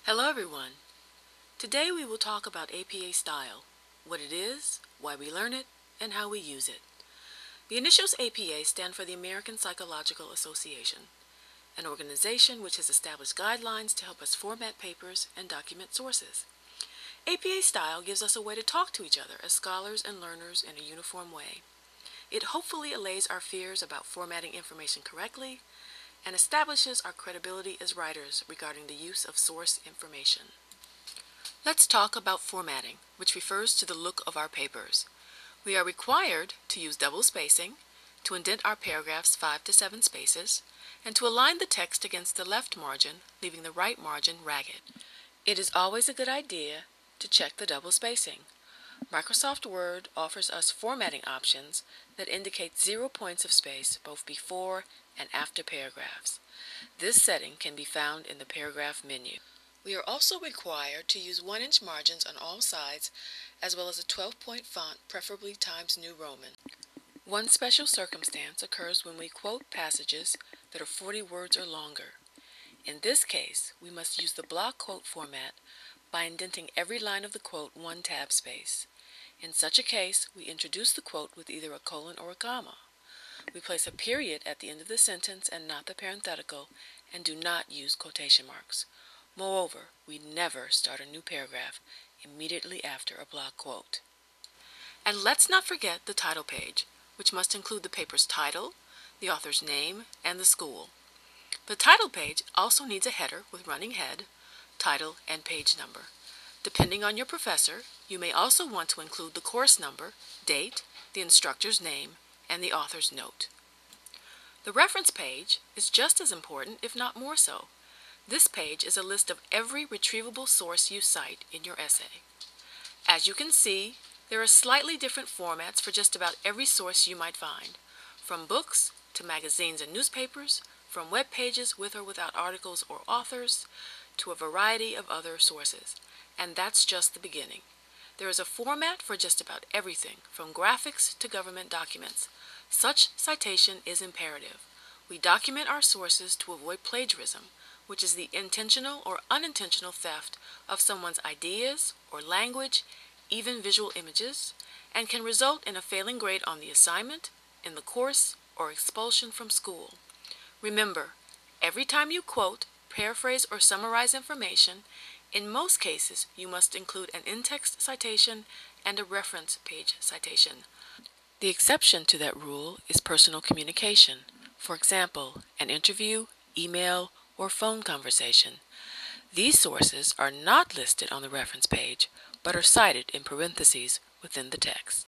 Hello everyone. Today we will talk about APA style, what it is, why we learn it, and how we use it. The initials APA stand for the American Psychological Association, an organization which has established guidelines to help us format papers and document sources. APA style gives us a way to talk to each other as scholars and learners in a uniform way. It hopefully allays our fears about formatting information correctly and establishes our credibility as writers regarding the use of source information. Let's talk about formatting, which refers to the look of our papers. We are required to use double spacing, to indent our paragraphs 5 to 7 spaces, and to align the text against the left margin, leaving the right margin ragged. It is always a good idea to check the double spacing. Microsoft Word offers us formatting options that indicate 0 points of space both before and after paragraphs. This setting can be found in the paragraph menu. We are also required to use 1-inch margins on all sides, as well as a 12-point font, preferably Times New Roman. One special circumstance occurs when we quote passages that are 40 words or longer. In this case, we must use the block quote format by indenting every line of the quote 1 tab space. In such a case, we introduce the quote with either a colon or a comma. We place a period at the end of the sentence and not the parenthetical, and do not use quotation marks. Moreover, we never start a new paragraph immediately after a block quote. And let's not forget the title page, which must include the paper's title, the author's name, and the school. The title page also needs a header with running head, title, and page number. Depending on your professor, you may also want to include the course number, date, the instructor's name, and the author's note. The reference page is just as important, if not more so. This page is a list of every retrievable source you cite in your essay. As you can see, there are slightly different formats for just about every source you might find, from books to magazines and newspapers, from web pages with or without articles or authors, to a variety of other sources. And that's just the beginning. There is a format for just about everything, from graphics to government documents. Such citation is imperative. We document our sources to avoid plagiarism, which is the intentional or unintentional theft of someone's ideas or language, even visual images, and can result in a failing grade on the assignment, in the course, or expulsion from school. Remember, every time you quote, paraphrase, or summarize information, in most cases you must include an in-text citation and a reference page citation. The exception to that rule is personal communication. For example, an interview, email, or phone conversation. These sources are not listed on the reference page, but are cited in parentheses within the text.